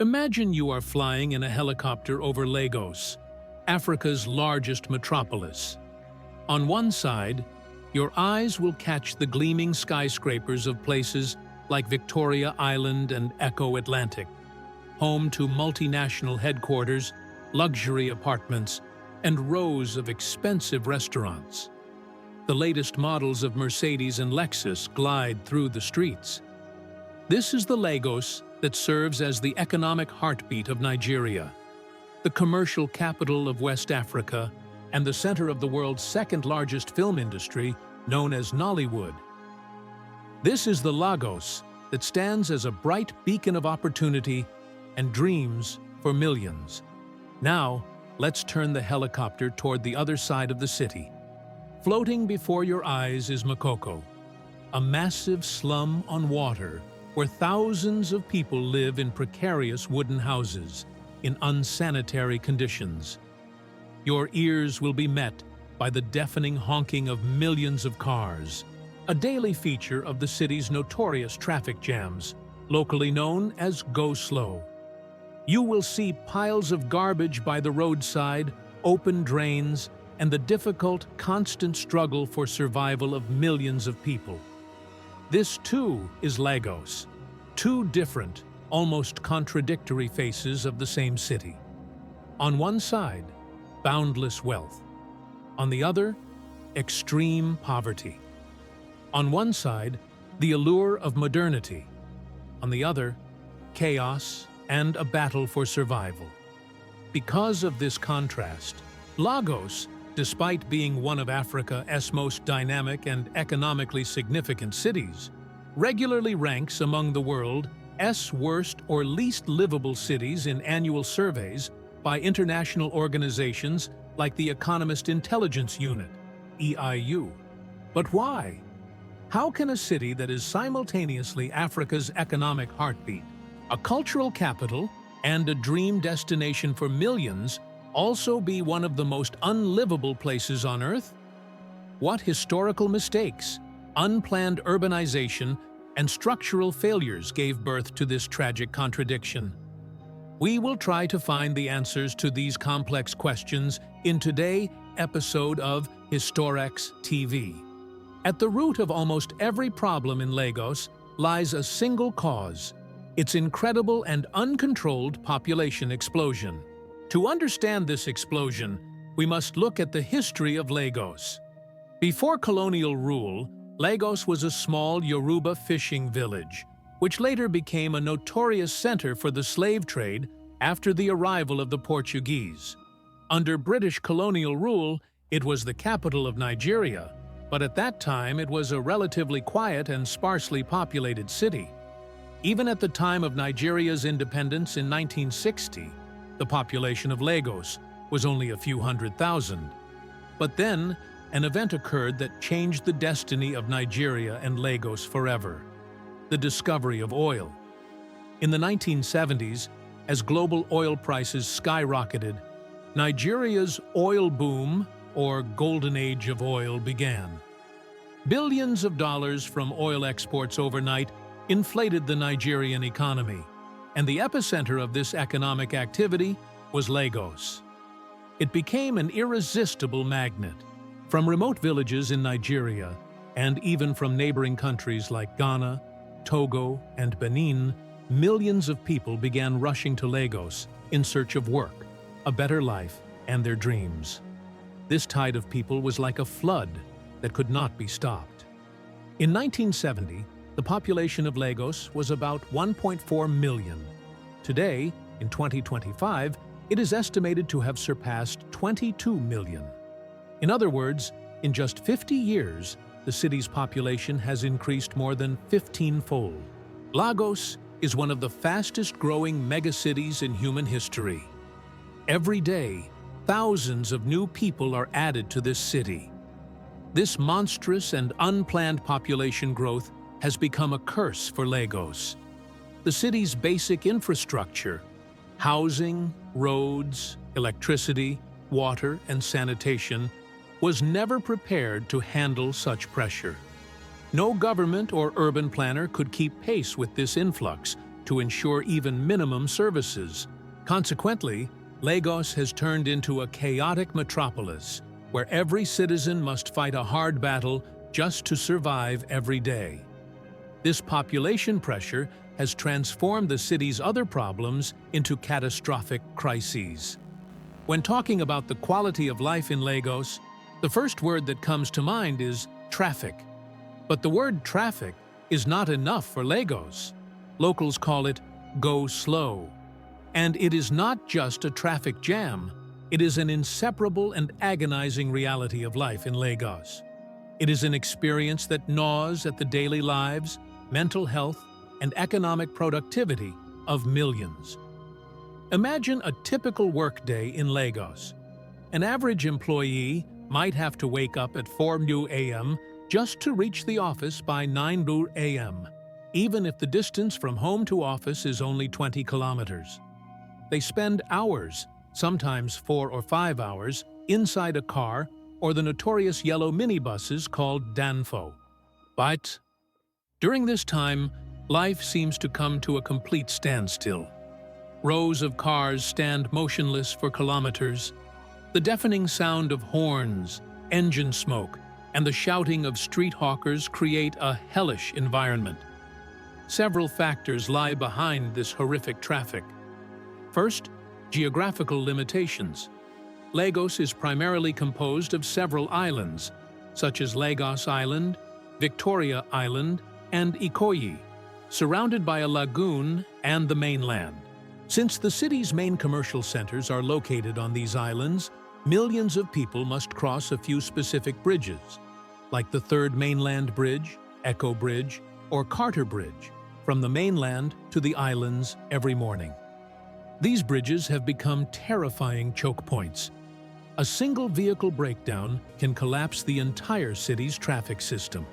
Imagine you are flying in a helicopter over Lagos, Africa's largest metropolis. On one side, your eyes will catch the gleaming skyscrapers of places like Victoria Island and Echo Atlantic, home to multinational headquarters, luxury apartments, and rows of expensive restaurants. The latest models of Mercedes and Lexus glide through the streets. This is the Lagos that serves as the economic heartbeat of Nigeria, the commercial capital of West Africa, and the center of the world's second-largest film industry, known as Nollywood. This is the Lagos that stands as a bright beacon of opportunity and dreams for millions. Now, let's turn the helicopter toward the other side of the city. Floating before your eyes is Makoko, a massive slum on water where thousands of people live in precarious wooden houses in unsanitary conditions. Your ears will be met by the deafening honking of millions of cars, a daily feature of the city's notorious traffic jams, locally known as Go Slow. You will see piles of garbage by the roadside, open drains, and the difficult, constant struggle for survival of millions of people. This, too, is Lagos, two different, almost contradictory faces of the same city. On one side, boundless wealth. On the other, extreme poverty. On one side, the allure of modernity. On the other, chaos and a battle for survival. Because of this contrast, Lagos, despite being one of Africa's most dynamic and economically significant cities, regularly ranks among the world's worst or least livable cities in annual surveys by international organizations like the Economist Intelligence Unit, EIU. But why? How can a city that is simultaneously Africa's economic heartbeat, a cultural capital, and a dream destination for millions also be one of the most unlivable places on Earth? What historical mistakes, unplanned urbanization, and structural failures gave birth to this tragic contradiction? We will try to find the answers to these complex questions in today's episode of HistoraX TV. At the root of almost every problem in Lagos lies a single cause: its incredible and uncontrolled population explosion. To understand this explosion, we must look at the history of Lagos. Before colonial rule, Lagos was a small Yoruba fishing village, which later became a notorious center for the slave trade after the arrival of the Portuguese. Under British colonial rule, it was the capital of Nigeria, but at that time it was a relatively quiet and sparsely populated city. Even at the time of Nigeria's independence in 1960, the population of Lagos was only a few hundred thousand. But then, an event occurred that changed the destiny of Nigeria and Lagos forever: the discovery of oil. In the 1970s, as global oil prices skyrocketed, Nigeria's oil boom, or golden age of oil, began. Billions of dollars from oil exports overnight inflated the Nigerian economy, and the epicenter of this economic activity was Lagos. It became an irresistible magnet. From remote villages in Nigeria, and even from neighboring countries like Ghana, Togo, and Benin, millions of people began rushing to Lagos in search of work, a better life, and their dreams. This tide of people was like a flood that could not be stopped. In 1970, the population of Lagos was about 1.4 million. Today, in 2025, it is estimated to have surpassed 22 million. In other words, in just 50 years, the city's population has increased more than 15-fold. Lagos is one of the fastest-growing megacities in human history. Every day, thousands of new people are added to this city. This monstrous and unplanned population growth has become a curse for Lagos. The city's basic infrastructure, housing, roads, electricity, water, and sanitation, was never prepared to handle such pressure. No government or urban planner could keep pace with this influx, to ensure even minimum services. Consequently, Lagos has turned into a chaotic metropolis where every citizen must fight a hard battle just to survive every day. This population pressure has transformed the city's other problems into catastrophic crises. When talking about the quality of life in Lagos, the first word that comes to mind is traffic. But the word traffic is not enough for Lagos. Locals call it go slow. And it is not just a traffic jam, it is an inseparable and agonizing reality of life in Lagos. It is an experience that gnaws at the daily lives, mental health, and economic productivity of millions. Imagine a typical workday in Lagos. An average employee might have to wake up at 4 a.m. just to reach the office by 9 a.m., even if the distance from home to office is only 20 kilometers. They spend hours, sometimes 4 or 5 hours, inside a car or the notorious yellow minibuses called danfo. But during this time, life seems to come to a complete standstill. Rows of cars stand motionless for kilometers. The deafening sound of horns, engine smoke, and the shouting of street hawkers create a hellish environment. Several factors lie behind this horrific traffic. First, geographical limitations. Lagos is primarily composed of several islands, such as Lagos Island, Victoria Island, and Ikoyi, surrounded by a lagoon and the mainland. Since the city's main commercial centers are located on these islands, millions of people must cross a few specific bridges, like the Third Mainland Bridge, Echo Bridge, or Carter Bridge, from the mainland to the islands every morning. These bridges have become terrifying choke points. A single vehicle breakdown can collapse the entire city's traffic system.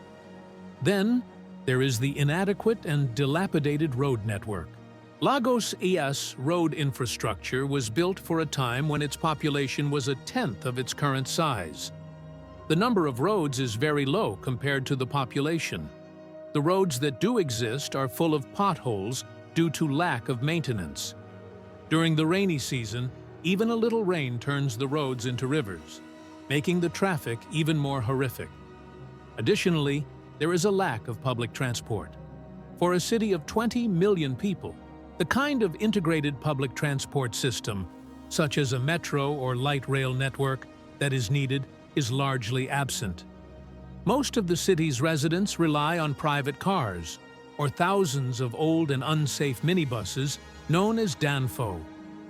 Then, there is the inadequate and dilapidated road network. Lagos ES road infrastructure was built for a time when its population was a tenth of its current size. The number of roads is very low compared to the population. The roads that do exist are full of potholes due to lack of maintenance. During the rainy season, even a little rain turns the roads into rivers, making the traffic even more horrific. Additionally, there is a lack of public transport. For a city of 20 million people, the kind of integrated public transport system, such as a metro or light rail network, that is needed is largely absent. Most of the city's residents rely on private cars, or thousands of old and unsafe minibuses known as danfo.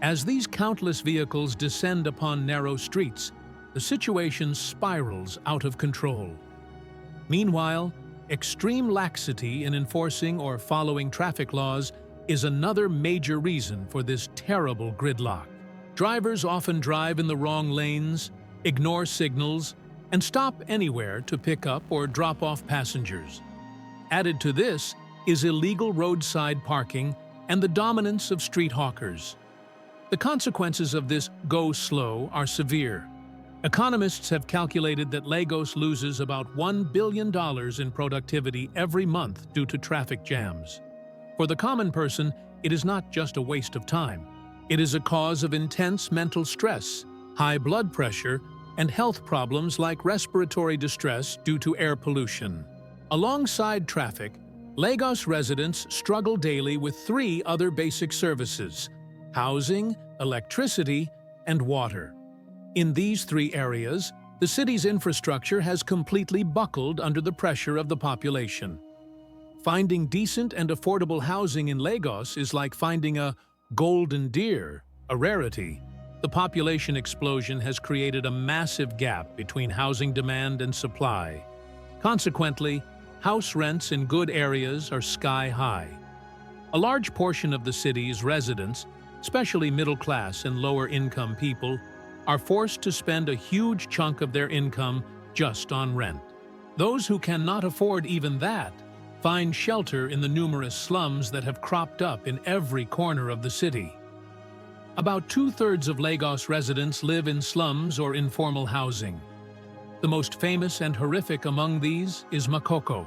As these countless vehicles descend upon narrow streets, the situation spirals out of control. Meanwhile, extreme laxity in enforcing or following traffic laws is another major reason for this terrible gridlock. Drivers often drive in the wrong lanes, ignore signals, and stop anywhere to pick up or drop off passengers. Added to this is illegal roadside parking and the dominance of street hawkers. The consequences of this go slow are severe. Economists have calculated that Lagos loses about $1 billion in productivity every month due to traffic jams. For the common person, it is not just a waste of time. It is a cause of intense mental stress, high blood pressure, and health problems like respiratory distress due to air pollution. Alongside traffic, Lagos residents struggle daily with 3 other basic services: housing, electricity, and water. In these 3 areas, the city's infrastructure has completely buckled under the pressure of the population. Finding decent and affordable housing in Lagos is like finding a golden deer, a rarity. The population explosion has created a massive gap between housing demand and supply. Consequently, house rents in good areas are sky-high. A large portion of the city's residents, especially middle-class and lower-income people, are forced to spend a huge chunk of their income just on rent. Those who cannot afford even that find shelter in the numerous slums that have cropped up in every corner of the city. About 2/3 of Lagos residents live in slums or informal housing. The most famous and horrific among these is Makoko.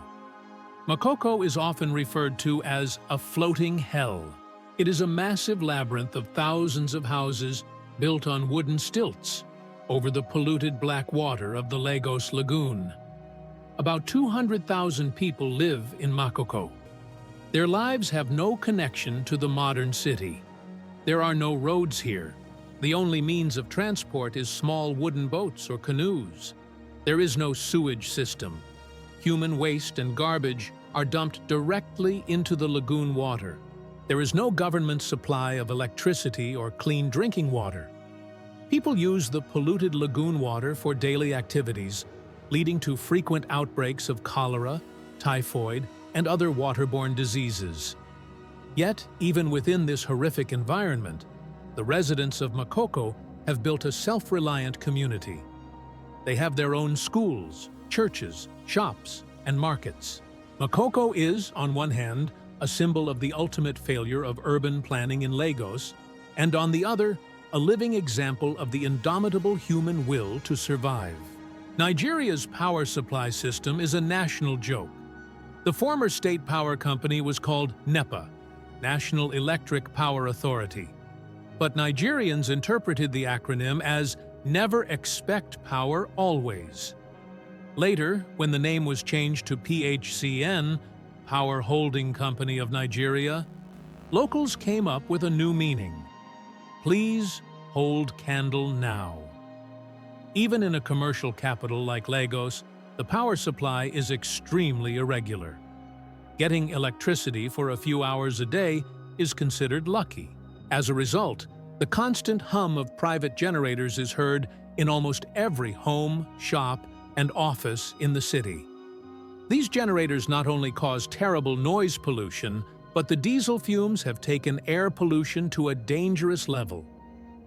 Makoko is often referred to as a floating hell. It is a massive labyrinth of thousands of houses built on wooden stilts over the polluted black water of the Lagos Lagoon. About 200,000 people live in Makoko. Their lives have no connection to the modern city. There are no roads here. The only means of transport is small wooden boats or canoes. There is no sewage system. Human waste and garbage are dumped directly into the lagoon water. There is no government supply of electricity or clean drinking water. People use the polluted lagoon water for daily activities, leading to frequent outbreaks of cholera, typhoid, and other waterborne diseases. Yet, even within this horrific environment, the residents of Makoko have built a self-reliant community. They have their own schools, churches, shops, and markets. Makoko is, on one hand, a symbol of the ultimate failure of urban planning in Lagos, and on the other, a living example of the indomitable human will to survive. Nigeria's power supply system is a national joke. The former state power company was called NEPA, National Electric Power Authority. But Nigerians interpreted the acronym as Never Expect Power Always. Later, when the name was changed to PHCN, Power Holding Company of Nigeria, locals came up with a new meaning. Please hold candle now. Even in a commercial capital like Lagos, the power supply is extremely irregular. Getting electricity for a few hours a day is considered lucky. As a result, the constant hum of private generators is heard in almost every home, shop, and office in the city. These generators not only cause terrible noise pollution, but the diesel fumes have taken air pollution to a dangerous level.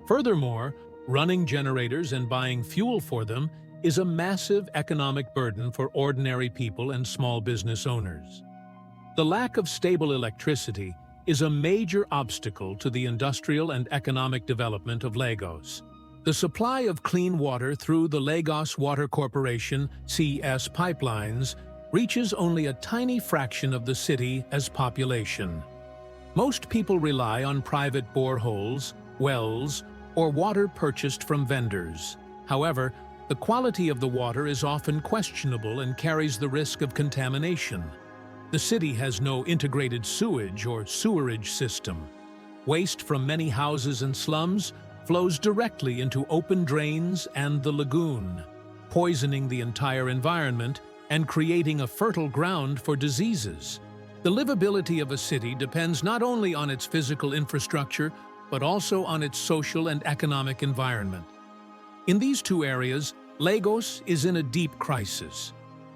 Furthermore, running generators and buying fuel for them is a massive economic burden for ordinary people and small business owners. The lack of stable electricity is a major obstacle to the industrial and economic development of Lagos. The supply of clean water through the Lagos Water Corporation (CS) pipelines reaches only a tiny fraction of the city as population. Most people rely on private boreholes, wells, or water purchased from vendors. However, the quality of the water is often questionable and carries the risk of contamination. The city has no integrated sewage or sewerage system. Waste from many houses and slums flows directly into open drains and the lagoon, poisoning the entire environment and creating a fertile ground for diseases. The livability of a city depends not only on its physical infrastructure, but also on its social and economic environment. In these two areas, Lagos is in a deep crisis.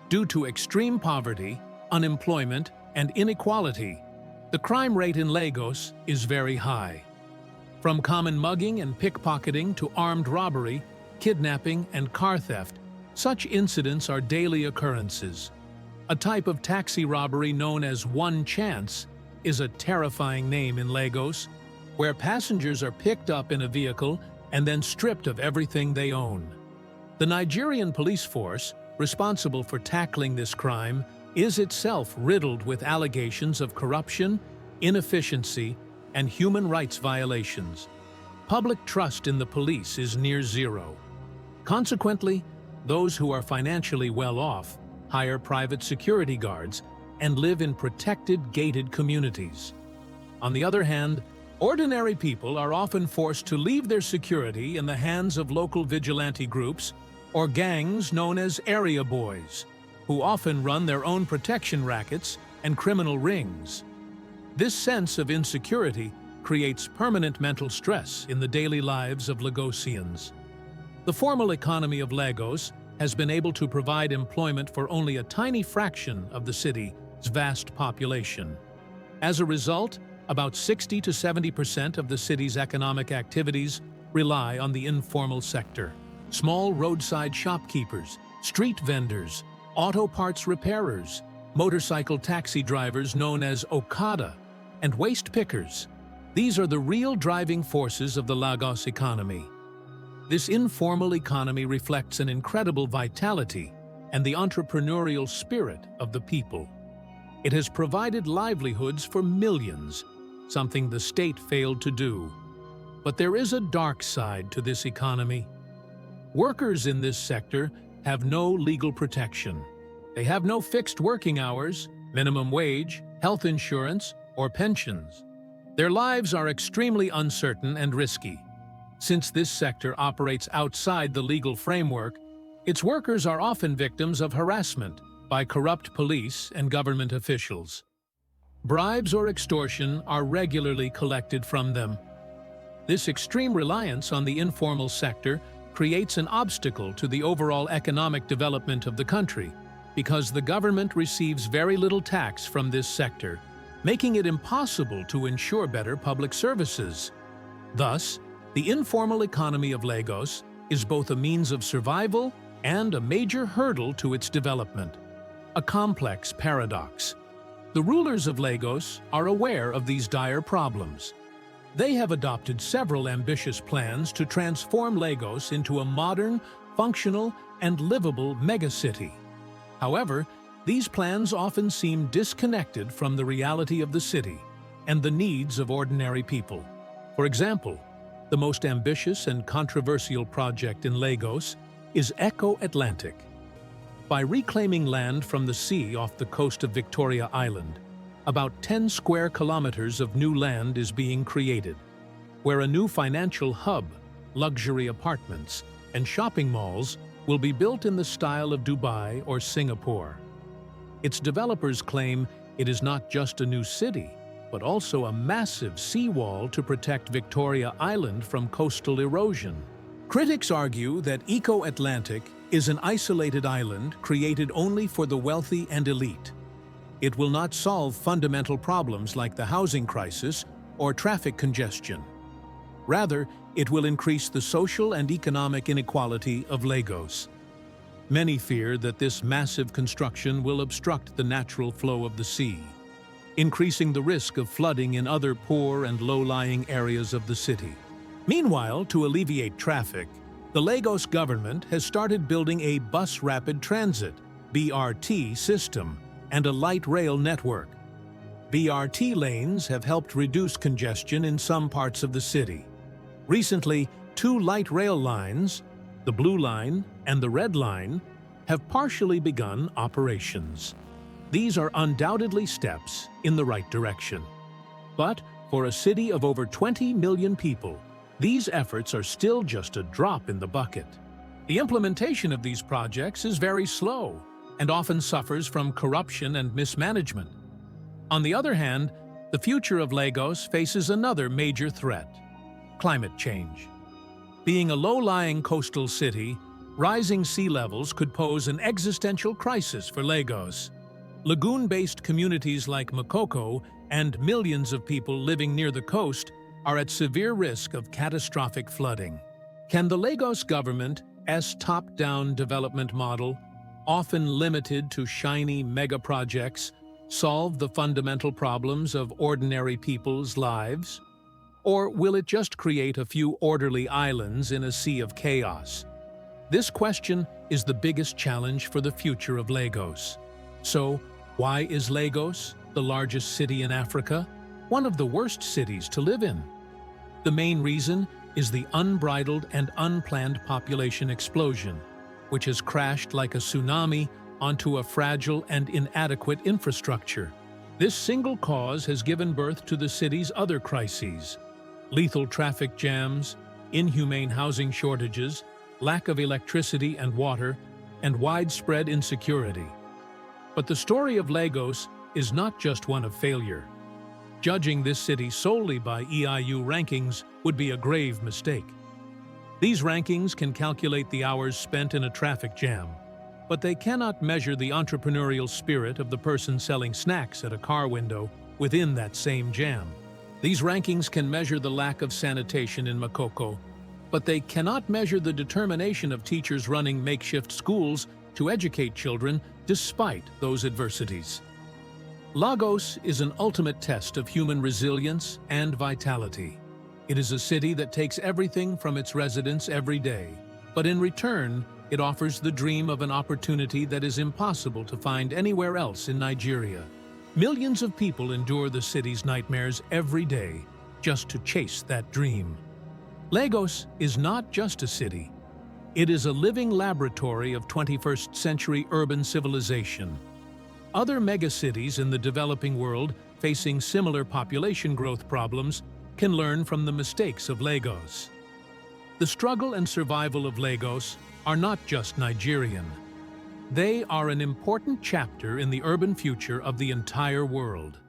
Due to extreme poverty, unemployment, and inequality, the crime rate in Lagos is very high. From common mugging and pickpocketing to armed robbery, kidnapping, and car theft, such incidents are daily occurrences. A type of taxi robbery known as one chance is a terrifying name in Lagos, where passengers are picked up in a vehicle and then stripped of everything they own. The Nigerian police force, responsible for tackling this crime, is itself riddled with allegations of corruption, inefficiency, and human rights violations. Public trust in the police is near zero. Consequently, those who are financially well off hire private security guards and live in protected, gated communities. On the other hand, ordinary people are often forced to leave their security in the hands of local vigilante groups or gangs known as area boys, who often run their own protection rackets and criminal rings. This sense of insecurity creates permanent mental stress in the daily lives of Lagosians. The formal economy of Lagos has been able to provide employment for only a tiny fraction of the city's vast population. As a result, about 60 to 70% of the city's economic activities rely on the informal sector. Small roadside shopkeepers, street vendors, auto parts repairers, motorcycle taxi drivers known as Okada, and waste pickers. These are the real driving forces of the Lagos economy. This informal economy reflects an incredible vitality and the entrepreneurial spirit of the people. It has provided livelihoods for millions, something the state failed to do. But there is a dark side to this economy. Workers in this sector have no legal protection. They have no fixed working hours, minimum wage, health insurance, or pensions. Their lives are extremely uncertain and risky. Since this sector operates outside the legal framework, its workers are often victims of harassment by corrupt police and government officials. Bribes or extortion are regularly collected from them. This extreme reliance on the informal sector creates an obstacle to the overall economic development of the country because the government receives very little tax from this sector, making it impossible to ensure better public services. Thus, the informal economy of Lagos is both a means of survival and a major hurdle to its development. A complex paradox. The rulers of Lagos are aware of these dire problems. They have adopted several ambitious plans to transform Lagos into a modern, functional, and livable megacity. However, these plans often seem disconnected from the reality of the city and the needs of ordinary people. For example, the most ambitious and controversial project in Lagos is Eco-Atlantic. By reclaiming land from the sea off the coast of Victoria Island, about 10 square kilometers of new land is being created, where a new financial hub, luxury apartments, and shopping malls will be built in the style of Dubai or Singapore. Its developers claim it is not just a new city, but also a massive seawall to protect Victoria Island from coastal erosion. Critics argue that Eco-Atlantic is an isolated island created only for the wealthy and elite. It will not solve fundamental problems like the housing crisis or traffic congestion. Rather, it will increase the social and economic inequality of Lagos. Many fear that this massive construction will obstruct the natural flow of the sea, increasing the risk of flooding in other poor and low-lying areas of the city. Meanwhile, to alleviate traffic, the Lagos government has started building a bus rapid transit (BRT) system and a light rail network. BRT lanes have helped reduce congestion in some parts of the city. Recently, 2 light rail lines, the Blue Line and the Red Line, have partially begun operations. These are undoubtedly steps in the right direction. But for a city of over 20 million people, these efforts are still just a drop in the bucket. The implementation of these projects is very slow and often suffers from corruption and mismanagement. On the other hand, the future of Lagos faces another major threat: climate change. Being a low-lying coastal city, rising sea levels could pose an existential crisis for Lagos. Lagoon-based communities like Makoko and millions of people living near the coast are at severe risk of catastrophic flooding. Can the Lagos government's top-down development model, often limited to shiny mega-projects, solve the fundamental problems of ordinary people's lives? Or will it just create a few orderly islands in a sea of chaos? This question is the biggest challenge for the future of Lagos. So, why is Lagos, the largest city in Africa, one of the worst cities to live in? The main reason is the unbridled and unplanned population explosion, which has crashed like a tsunami onto a fragile and inadequate infrastructure. This single cause has given birth to the city's other crises: lethal traffic jams, inhumane housing shortages, lack of electricity and water, and widespread insecurity. But the story of Lagos is not just one of failure. Judging this city solely by EIU rankings would be a grave mistake. These rankings can calculate the hours spent in a traffic jam, but they cannot measure the entrepreneurial spirit of the person selling snacks at a car window within that same jam. These rankings can measure the lack of sanitation in Makoko, but they cannot measure the determination of teachers running makeshift schools to educate children despite those adversities. Lagos is an ultimate test of human resilience and vitality. It is a city that takes everything from its residents every day, but in return, it offers the dream of an opportunity that is impossible to find anywhere else in Nigeria. Millions of people endure the city's nightmares every day just to chase that dream. Lagos is not just a city. It is a living laboratory of 21st century urban civilization. Other megacities in the developing world facing similar population growth problems can learn from the mistakes of Lagos. The struggle and survival of Lagos are not just Nigerian. They are an important chapter in the urban future of the entire world.